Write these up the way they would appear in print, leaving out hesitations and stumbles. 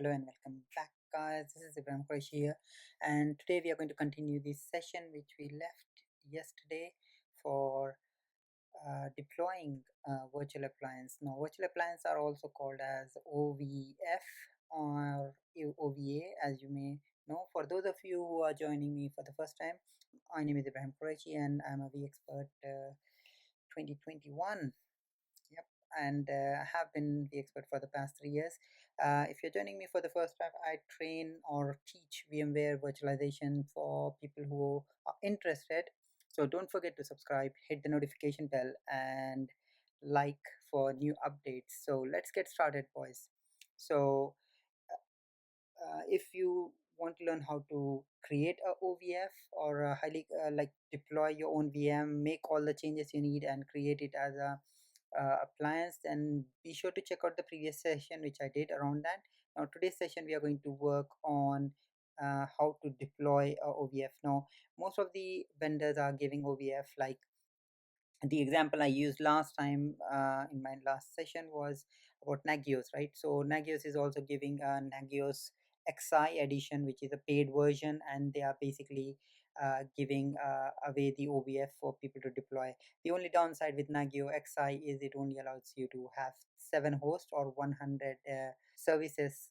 Hello and welcome back, guys. This is Ibrahim Quraishi here, and today we are going to continue this session which we left yesterday for deploying virtual appliance. Now, virtual appliance are also called as OVF or OVA, as you may know. For those of you who are joining me for the first time, my name is Ibrahim Quraishi, and I'm a vExpert 2021. Yep, and I have been the expert for the past 3 years. If you're joining me for the first time, I train or teach VMware virtualization for people who are interested. So don't forget to subscribe, hit the notification bell, and like for new updates. So let's get started, boys. So if you want to learn how to create a OVF or a highly like deploy your own VM, make all the changes you need and create it as a appliance, then be sure to check out the previous session which I did around that. Now today's session we are going to work on how to deploy a OVF. Now most of the vendors are giving OVF, like the example I used last time in my last session was about Nagios, right? So Nagios is also giving a Nagios XI edition, which is a paid version, and they are basically giving away the OVF for people to deploy. The only downside with Nagios XI is it only allows you to have 7 hosts or 100 services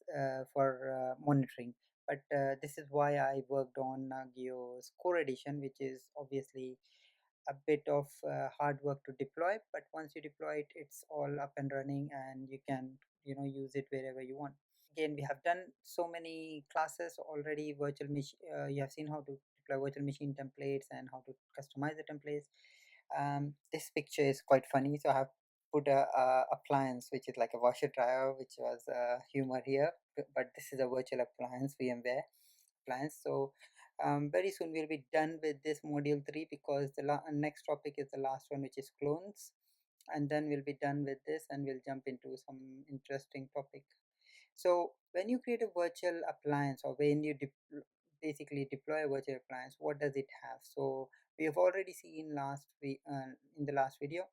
for monitoring. But this is why I worked on Nagios Core Edition, which is obviously a bit of hard work to deploy, but once you deploy it, it's all up and running and you can use it wherever you want. Again, we have done so many classes already. Virtual machine, you have seen how to deploy virtual machine templates and how to customize the templates. This picture is quite funny, so I have put a appliance which is like a washer dryer, which was humor here, but this is a virtual appliance, VMware appliance. So very soon we'll be done with this module 3, because the next topic is the last one, which is clones, and then we'll be done with this and we'll jump into some interesting topic. So when you create a virtual appliance, or when you basically deploy a virtual appliance, what does it have? So we have already seen in the last video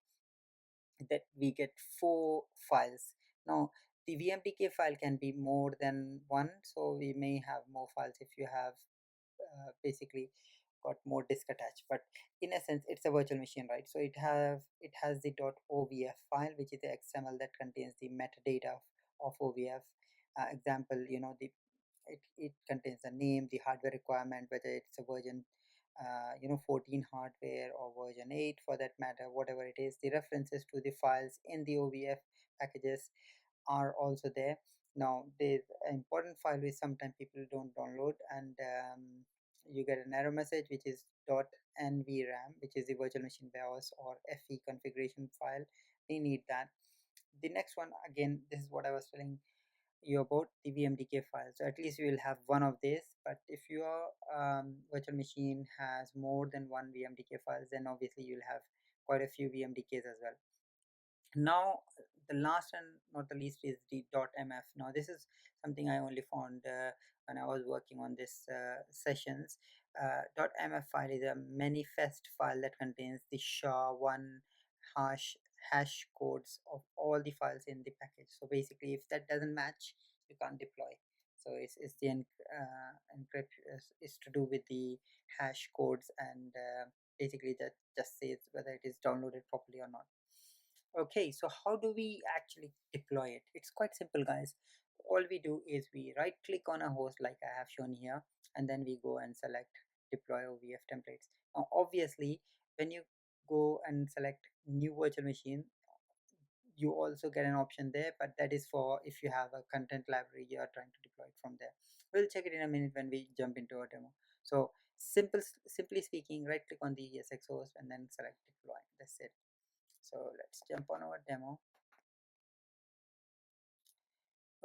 that we get 4 files. Now the VMDK file can be more than one, so we may have more files if you have basically got more disk attached. But in essence, it's a virtual machine, right? So it has the .ovf file, which is the XML that contains the metadata of OVF. Example, it contains the name, the hardware requirement, whether it's a version 14 hardware or version 8 for that matter, whatever it is. The references to the files in the OVF packages are also there. Now there's an important file which sometimes people don't download, and you get an error message, which is .nvram, which is the virtual machine BIOS or FE configuration file. We need that. The next one, again, this is what I was telling you about, the VMDK file. So at least you will have one of these. But if your virtual machine has more than one VMDK files, then obviously you'll have quite a few VMDKs as well. Now the last and not the least is the .mf. Now this is something I only found when I was working on this sessions. .mf file is a manifest file that contains the SHA-1 hash codes of all the files in the package. So basically, if that doesn't match, you can't deploy. So it's the encrypt is to do with the hash codes, and basically that just says whether it is downloaded properly or not. Okay, so how do we actually deploy it? It's quite simple, guys. All we do is we right click on a host like I have shown here, and then we go and select deploy OVF templates. Now obviously, when you go and select new virtual machine, you also get an option there, but that is for if you have a content library you are trying to deploy it from there. We'll check it in a minute when we jump into a demo. So simply speaking, right click on the ESX host and then select deploy. That's it. So let's jump on our demo.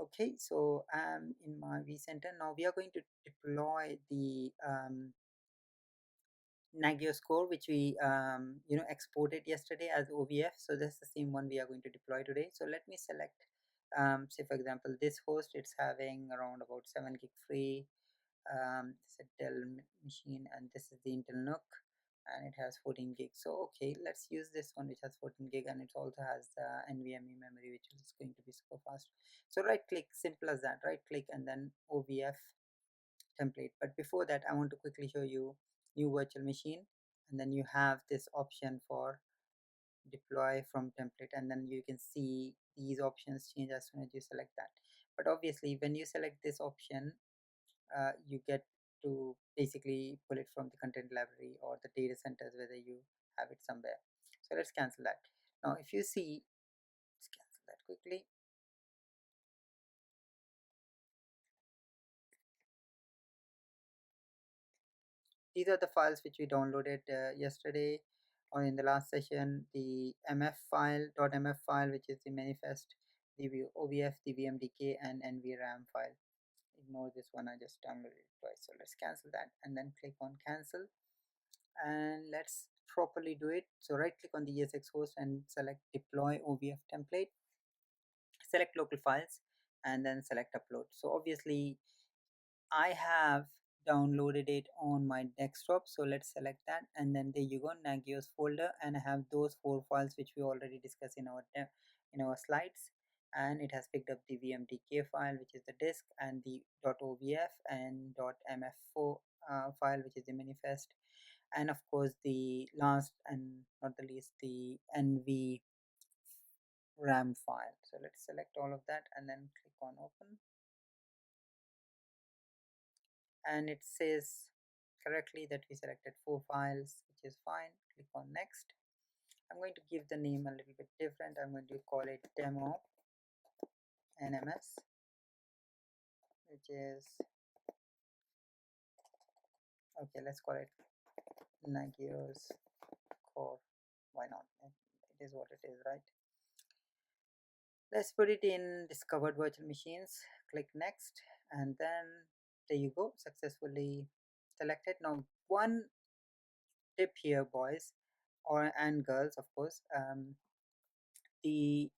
Okay, so I'm in my vCenter. Now we are going to deploy the Nagios core, which we exported yesterday as OVF. So that's the same one we are going to deploy today. So let me select, say for example, this host. It's having around about 7 gig free. It's a Dell machine, and this is the Intel NUC. and it has 14 gig. So okay, let's use this one which has 14 gig, and it also has the NVMe memory, which is going to be super fast. So right click, simple as that, right click and then OVF template. But before that, I want to quickly show you new virtual machine, and then you have this option for deploy from template, and then you can see these options change as soon as you select that. But obviously when you select this option, you get to basically pull it from the content library or the data centers, whether you have it somewhere. So let's cancel that. Now if you see, let's cancel that quickly. These are the files which we downloaded yesterday or in the last session. The mf file, .mf file, which is the manifest, the OVF, the VMDK, and NVRAM file. Ignore this one, I just downloaded it twice. So let's cancel that and then click on cancel, and let's properly do it. So right click on the ESX host and select deploy OVF template, select local files, and then select upload. So obviously I have downloaded it on my desktop, so let's select that, and then there you go, Nagios folder, and I have those 4 files which we already discussed in our slides. And it has picked up the VMDK file, which is the disk, and the .ovf and .mf4 file, which is the manifest, and of course the last and not the least, the NV RAM file. So let's select all of that and then click on open, and it says correctly that we selected 4 files, which is fine. Click on next. I'm going to give the name a little bit different. I'm going to call it demo NMS, which is okay, let's call it Nagios core. Why not? It is what it is, right? Let's put it in discovered virtual machines. Click next, and then there you go, successfully selected. Now one tip here, boys and girls, of course, the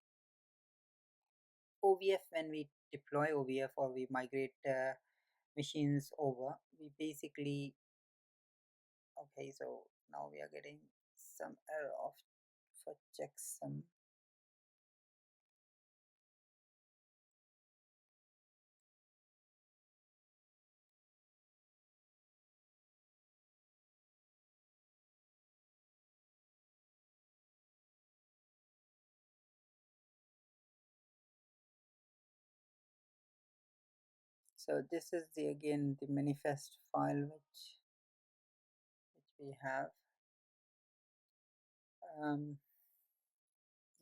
OVF, when we deploy OVF or we migrate machines over, we basically, okay, so now we are getting some error of for checksum. So this is the again the manifest file which we have,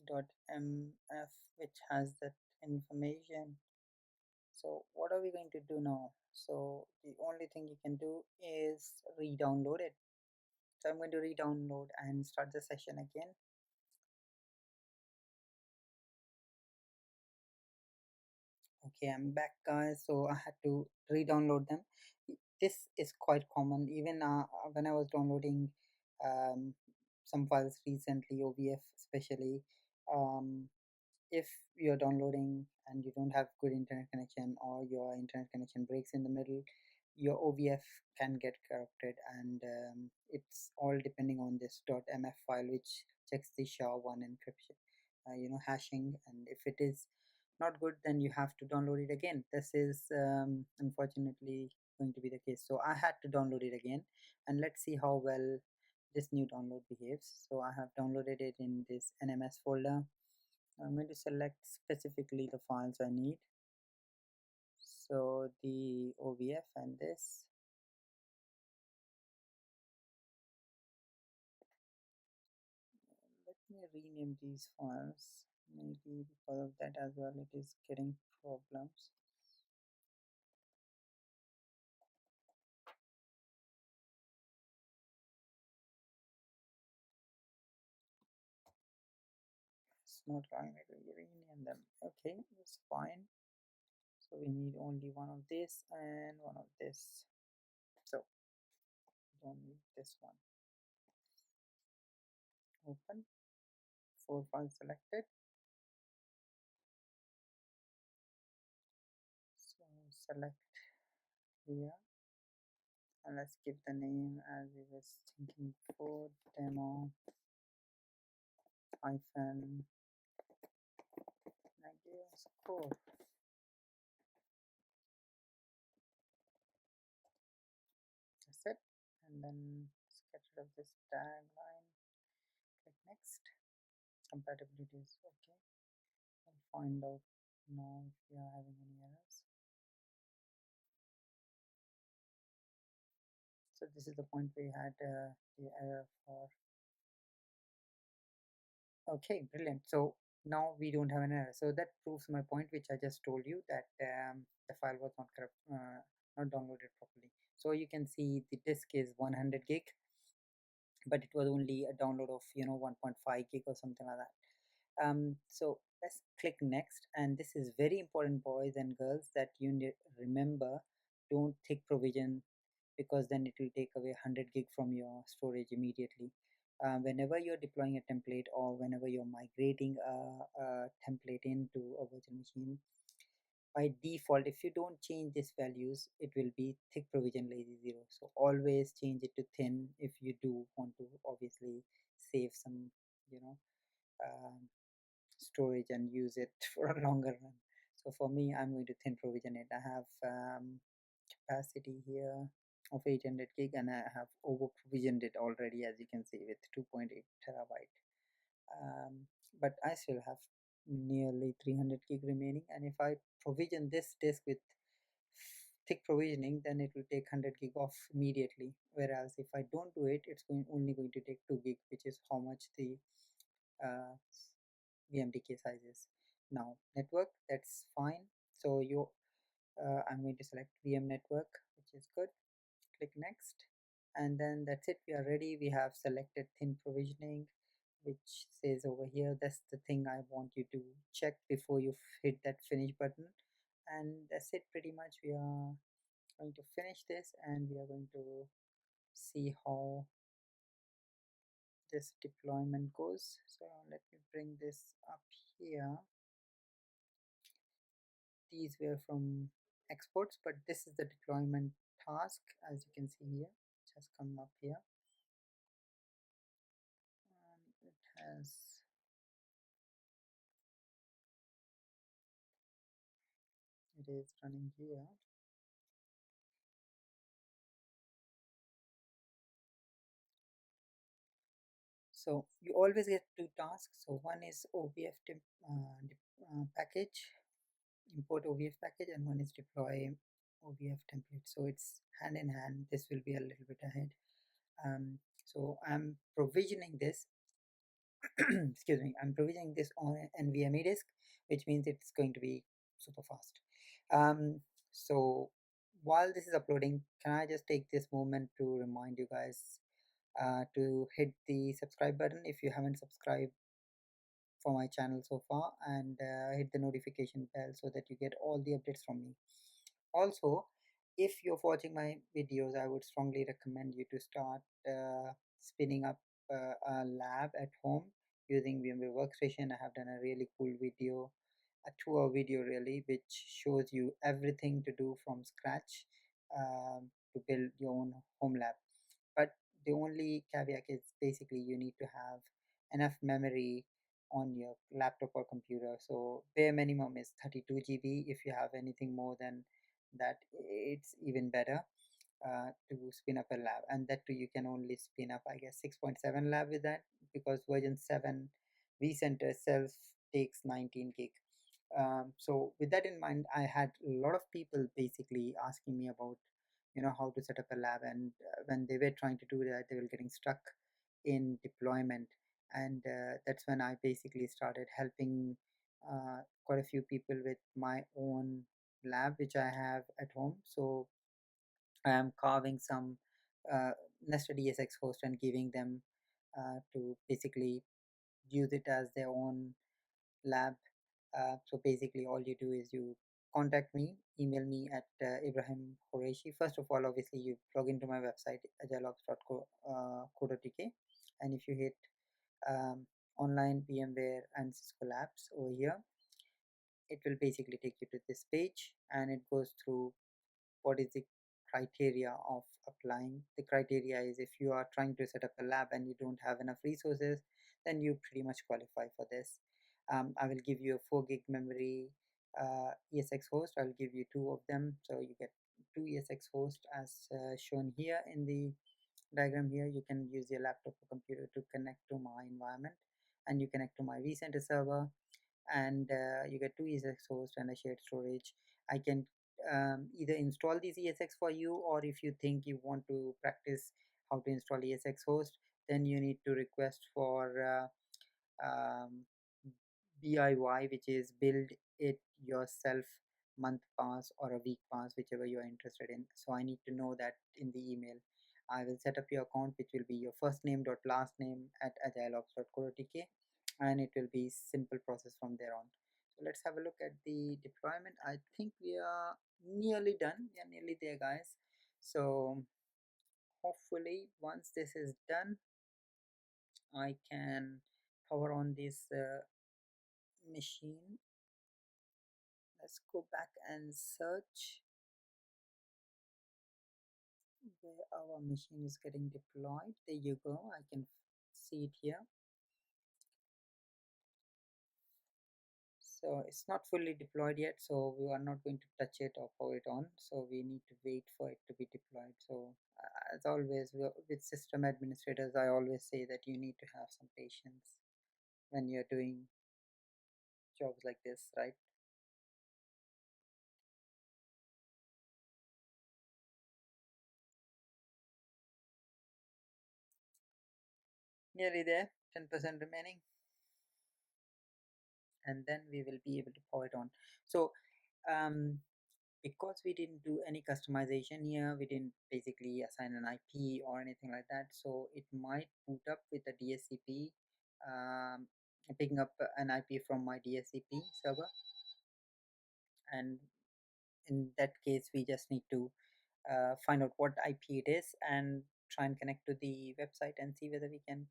.mf, which has that information. So what are we going to do now? So the only thing you can do is re-download it. So I'm going to re-download and start the session again. Okay, I'm back, guys. So I had to re-download them. This is quite common. Even when I was downloading um, some files recently, OVF especially, um, if you're downloading and you don't have good internet connection, or your internet connection breaks in the middle, your OVF can get corrupted, and it's all depending on this .mf file, which checks the SHA-1 encryption, hashing, and if it is not good, then you have to download it again. This is unfortunately going to be the case. So I had to download it again, and let's see how well this new download behaves. So I have downloaded it in this NMS folder. I'm going to select specifically the files I need. So the OVF and this. Let me rename these files. Maybe because of that as well, it is getting problems. It's not allowing me to rename them. Okay, that's fine. So we need only one of this and one of this. So we don't need this one. Open. 4 files selected. So select here And let's give the name as we was thinking before, demo hyphen Nagios core. That's it. And then let's get rid of this tagline. Click next. Compatibility is okay. We'll find out now if we are having any errors. So this is the point we had the error for. Okay, brilliant. So now we don't have an error. So that proves my point, which I just told you, that the file was not corrupt, not downloaded properly. So you can see the disk is 100 gig, but it was only a download of 1.5 gig or something like that. So let's click next, and this is very important, boys and girls, that you need remember, don't take provision, because then it will take away 100 gig from your storage immediately. Whenever you're deploying a template, or whenever you're migrating a template into a virtual machine, by default, if you don't change these values, it will be thick provision lazy zero. So always change it to thin if you do want to obviously save some you know um, storage and use it for a longer run. So for me, I'm going to thin provision it. I have capacity here of 800 gig, and I have over provisioned it already, as you can see, with 2.8 terabyte. But I still have nearly 300 gig remaining, and if I provision this disk with thick provisioning, then it will take 100 gig off immediately, whereas if I don't do it, it's only going to take 2 gig, which is how much the uh, VMDK sizes. Now network, that's fine. So I'm going to select VM network, which is good. Click next, and then that's it. We are ready. We have selected thin provisioning, which says over here. That's the thing I want you to check before you hit that finish button. And that's it pretty much. We are going to finish this, and we are going to see how this deployment goes. So let me bring this up here. These were from exports, but this is the deployment task, as you can see here. Just come up here, and it has it is running here. So you always get two tasks. So one is OVF package, import OVF package, and one is deploy OVF template. So it's hand in hand. This will be a little bit ahead. So I'm provisioning this. Excuse me. I'm provisioning this on an NVMe disk, which means it's going to be super fast. So while this is uploading, can I just take this moment to remind you guys to hit the subscribe button if you haven't subscribed for my channel so far, and hit the notification bell so that you get all the updates from me. Also, if you're watching my videos, I would strongly recommend you to start spinning up a lab at home using VMware Workstation. I have done a really cool video, a 2-hour video really, which shows you everything to do from scratch to build your own home lab. But the only caveat is basically you need to have enough memory on your laptop or computer. So bare minimum is 32 GB. If you have anything more than that, it's even better to spin up a lab, and that too you can only spin up, I guess, 6.7 lab with that, because version 7 vCenter itself takes 19 gig. So with that in mind, I had a lot of people basically asking me about how to set up a lab, and when they were trying to do that, they were getting stuck in deployment. And that's when I basically started helping quite a few people with my own lab which I have at home. So I am carving some nested ESX host and giving them to basically use it as their own lab. So basically, all you do is you contact me, email me at Ibrahim Quraishi. First of all, obviously, you log into my website, agileops.co.uk, and if you hit online VMware and Cisco Labs over here, it will basically take you to this page, and it goes through what is the criteria of applying. The criteria is if you are trying to set up a lab and you don't have enough resources, then you pretty much qualify for this. I will give you a 4 gig memory ESX host. I'll give you two of them, so you get two ESX hosts as shown here in the diagram here. You can use your laptop or computer to connect to my environment, and you connect to my vCenter server, and you get two ESX hosts and a shared storage. I can either install these ESX for you, or if you think you want to practice how to install ESX host, then you need to request for BIY, which is build it yourself month pass or a week pass, whichever you are interested in. So I need to know that in the email. I will set up your account, which will be your first name dot last name at agileops.co.uk, and it will be simple process from there on. So let's have a look at the deployment. I think we are nearly done. We are nearly there, guys. So hopefully once this is done, I can power on this machine. Let's go back and search where our machine is getting deployed. There you go. I can see it here. So it's not fully deployed yet, so we are not going to touch it or power it on. So we need to wait for it to be deployed. So as always with system administrators, I always say that you need to have some patience when you're doing jobs like this, right? Nearly there, 10% remaining, and then we will be able to power it on. So because we didn't do any customization here, we didn't basically assign an IP or anything like that, so it might boot up with a DSCP, um, picking up an IP from my DSCP server, and in that case we just need to find out what IP it is and try and connect to the website and see whether we can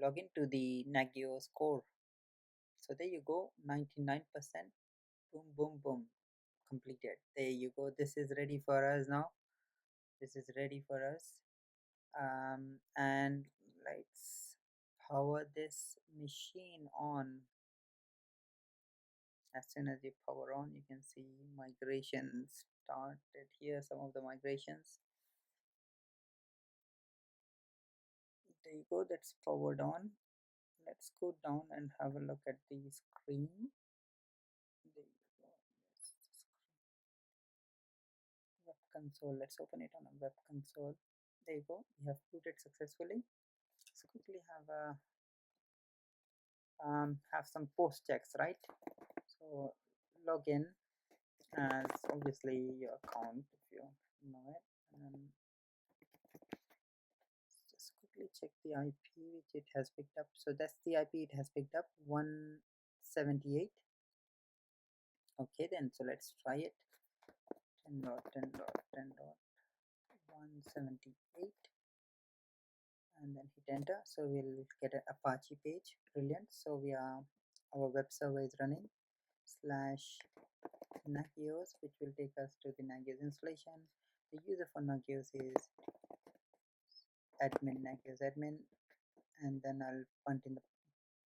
log into the Nagios core. So there you go, 99%, boom boom boom, completed. There you go, this is ready for us now. This is ready for us, and let's power this machine on. As soon as you power on, you can see migration started here, some of the migrations. There you go, that's powered on. Let's go down and have a look at the screen. There you go. Yes, web console. Let's open it on a web console. There you go, we have booted successfully. Let's quickly have some post checks, right? So log in as obviously your account if you know it, and just quickly check the IP which it has picked up. So that's the IP it has picked up, 178. Okay, then so let's try it. 10.10.10.178, and then hit enter. So we'll get an Apache page. Brilliant. So our web server is running /Nagios, which will take us to the Nagios installation. The user for Nagios is admin Nagios admin, and then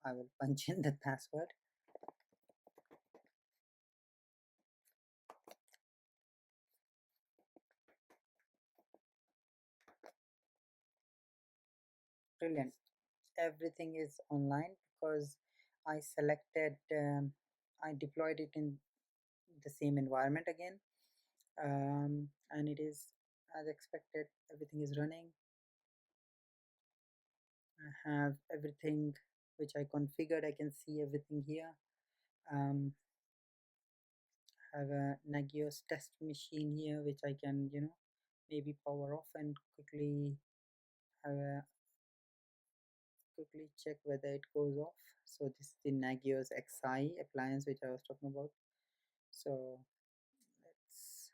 I will punch in the password. Brilliant. Everything is online because I selected, I deployed it in the same environment again, and it is as expected. Everything is running. I have everything which I configured. I can see everything here. Have a Nagios test machine here which I can maybe power off and have a quickly check whether it goes off. So this is the Nagios XI appliance which I was talking about. So let's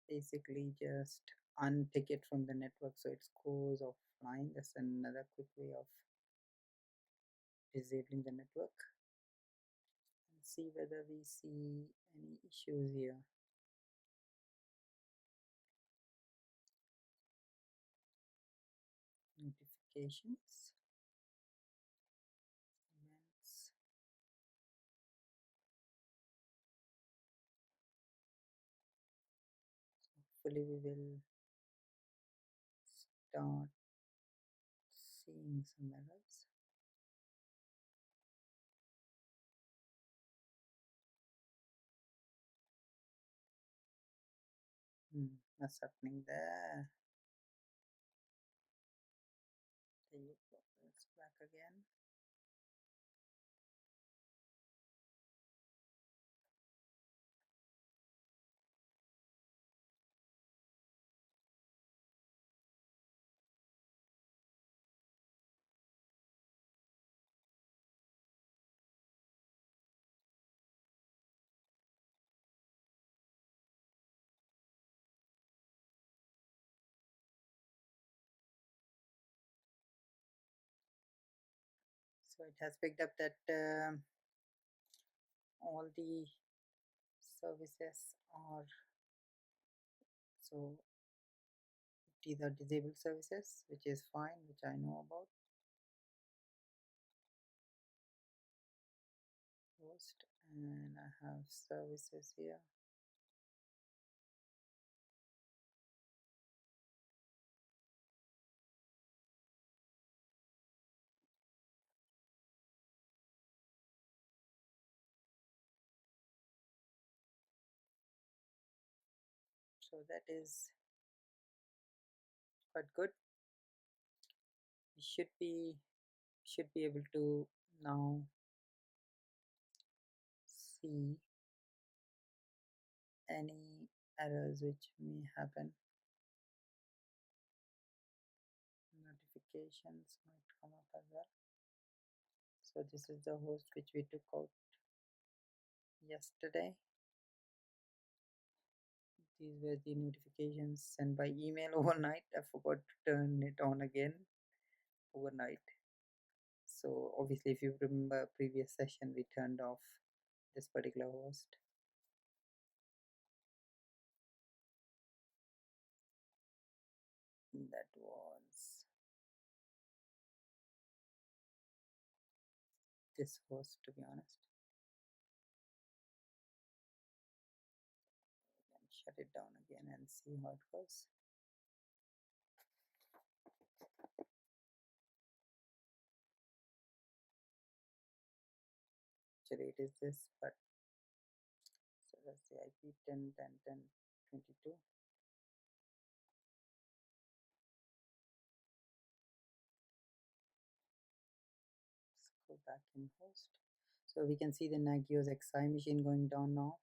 basically just untick it from the network so it goes offline. That's another quick way of disabling the network, and see whether we see any issues here. notifications, events. Hopefully we will start seeing some errors. What's happening there? There you go. It's back again. So it has picked up that all the services are, so these are disabled services, which is fine, which I know about. Host, and I have services here. So that is quite good. We should be able to now see any errors which may happen. Notifications might come up as well. So this is the host which we took out yesterday. These were the notifications sent by email overnight. I forgot to turn it on again overnight. So obviously, if you remember previous session, we turned off this particular host. That was this host, to be honest. And shut it down again and see how it goes. Actually, it is this, but so that's the IP 10 10 10 22. Let's go back in host. So we can see the Nagios ESXi machine going down now.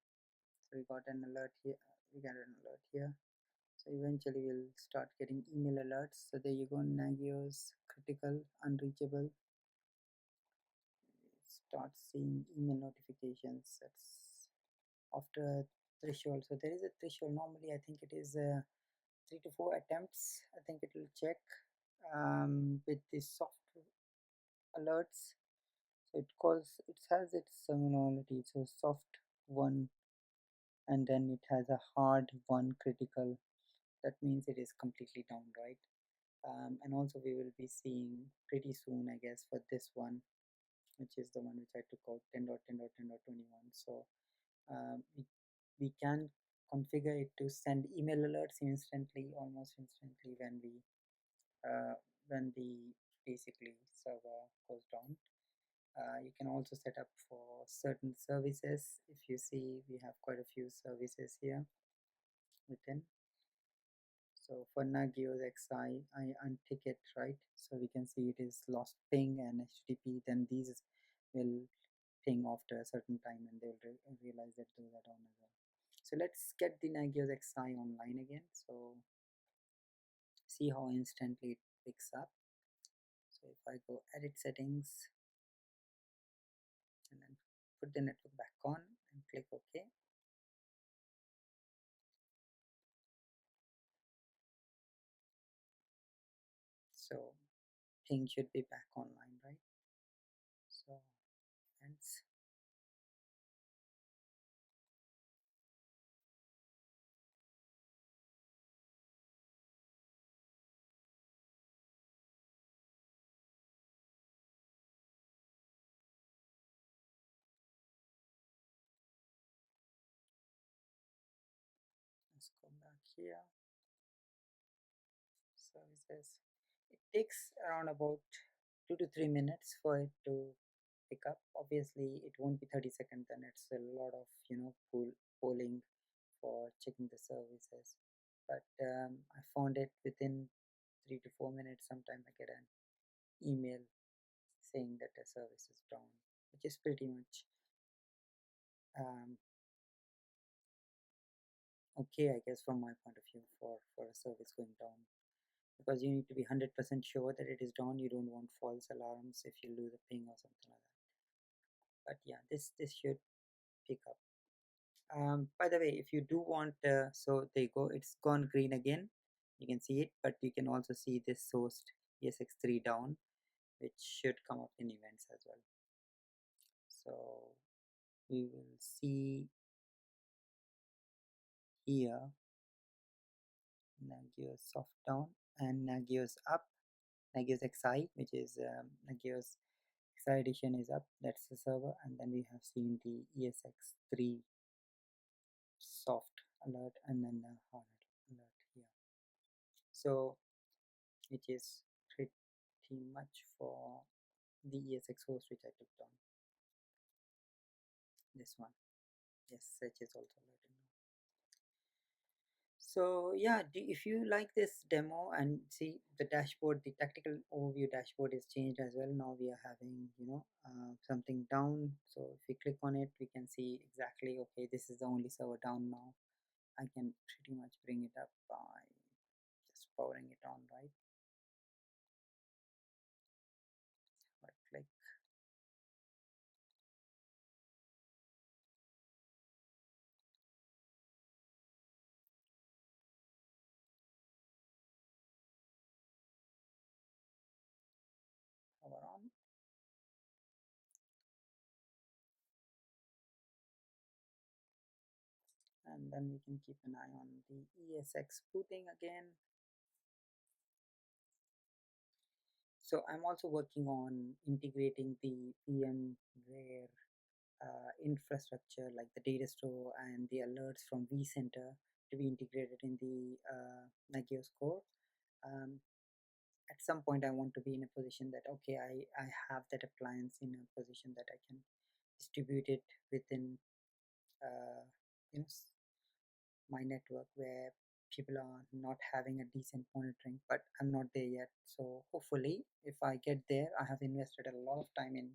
So we got an alert here. We got an alert here. So eventually we'll start getting email alerts. So there you go, Nagios critical, unreachable. Start seeing email notifications. That's after a threshold. So there is a threshold. Normally, I think it is 3 to 4 attempts. I think it will check with the soft alerts. So it has its terminology. So soft one, and then it has a hard one, critical. That means it is completely down, right? And also we will be seeing pretty soon, I guess, for this one, which is the one which I took out 10.10.10.21. So we can configure it to send email alerts instantly, almost instantly, when the basically server goes down. You can also set up for certain services. If you see, we have quite a few services here within. So for Nagios ESXi, I untick it, right? So we can see it is lost ping and HTTP. Then these will ping after a certain time, and they'll realize that those are down as well. So let's get the Nagios ESXi online again. So see how instantly it picks up. So if I go edit settings and then put the network back on and click OK. So ping should be back online, right? So hence here, services. It takes around about 2 to 3 minutes for it to pick up. Obviously, it won't be 30 seconds, and it's a lot of polling for checking the services. But I found it within 3 to 4 minutes. Sometime I get an email saying that the service is down, which is pretty much um, okay, I guess, from my point of view for a service going down. Because you need to be 100% sure that it is down. You don't want false alarms if you lose a ping or something like that. But yeah, this should pick up. By the way, if you do want, so there you go, it's gone green again. You can see it, but you can also see this sourced ESX3 down, which should come up in events as well. So we will see here Nagios soft down and Nagios up. Nagios XI, which is Nagios XI edition is up. That's the server, and then we have seen the ESX3 soft alert and then the hard alert here. So which is pretty much for the ESX host which I took down. This one, yes, such is also alerted now. So yeah, if you like this demo and see the dashboard, the tactical overview dashboard is changed as well. Now we are having something down. So if we click on it, we can see exactly, okay, this is the only server down now. I can pretty much bring it up by just powering it on, right? Right click. Power on. And then we can keep an eye on the ESX booting again. So I'm also working on integrating the VMware infrastructure like the data store and the alerts from vCenter to be integrated in the Nagios core. At some point, I want to be in a position that, okay, I have that appliance in a position that I can distribute it within uh, you know, my network where people are not having a decent monitoring, but I'm not there yet. So hopefully, if I get there, I have invested a lot of time in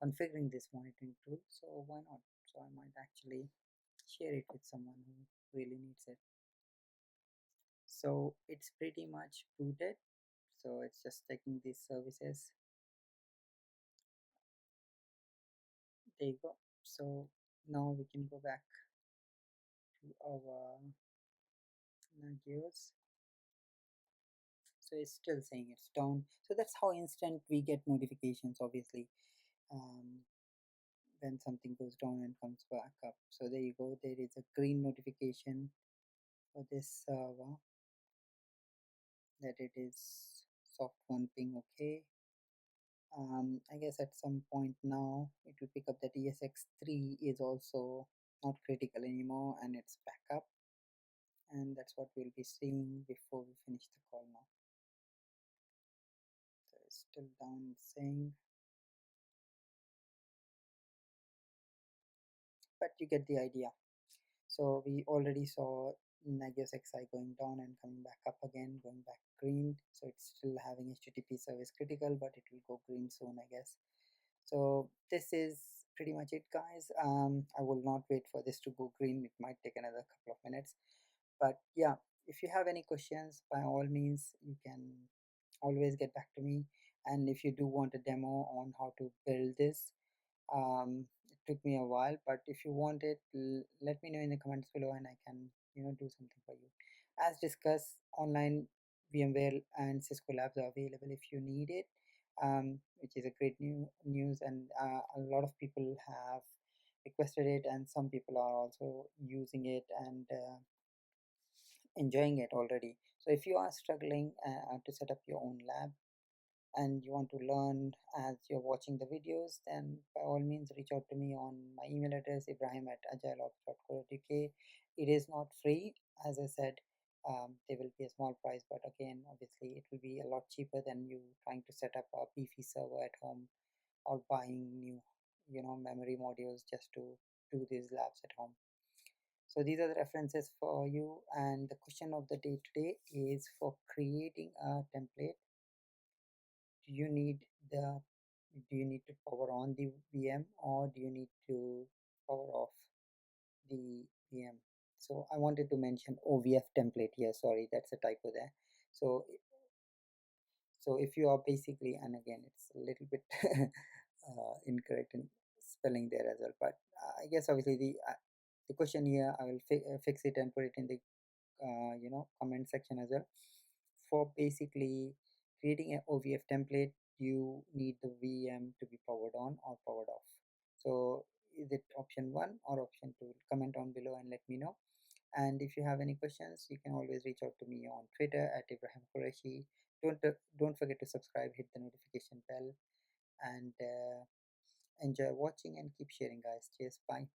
configuring this monitoring tool, so why not? So I might actually share it with someone who really needs it. So it's pretty much booted, so it's just taking these services. There you go. So now we can go back to our Nagios. So it's still saying it's down. So that's how instant we get notifications, obviously, um, when something goes down and comes back up. So there you go. There is a green notification for this server that it is soft one ping okay. I guess at some point now it will pick up that ESX3 is also not critical anymore and it's back up, and that's what we'll be seeing before we finish the call now. So it's still down saying, but you get the idea. So we already saw Nagios XI going down and coming back up again, going back green. So it's still having HTTP service critical, but it will go green soon, I guess. So this is pretty much it, guys. I will not wait for this to go green. It might take another couple of minutes. But yeah, if you have any questions, by all means, you can always get back to me. And if you do want a demo on how to build this, it took me a while, but if you want it, let me know in the comments below and I can do something for you. As discussed, online VMware and Cisco labs are available if you need it, which is a great news, and a lot of people have requested it, and some people are also using it and enjoying it already. So if you are struggling to set up your own lab and you want to learn as you're watching the videos, then by all means reach out to me on my email address, ibrahim@agileops.co.uk. It is not free, as I said. They will be a small price, but again, obviously, it will be a lot cheaper than you trying to set up a beefy server at home or buying new, memory modules just to do these labs at home. So these are the references for you. And the question of the day today is, for creating a template, do you need the do you need to power on the VM, or do you need to power off the VM? So I wanted to mention OVF template here. Sorry, that's a typo there. So if you are basically, and again, it's a little bit incorrect in spelling there as well, but I guess obviously the question here, I will fix it and put it in the comment section as well. For basically creating an OVF template, you need the VM to be powered on or powered off. So is it option 1 or option 2? Comment on below and let me know. And if you have any questions, you can always reach out to me on Twitter at Ibrahim Quraishi. Don't forget to subscribe, hit the notification bell, and enjoy watching and keep sharing, guys. Cheers, bye.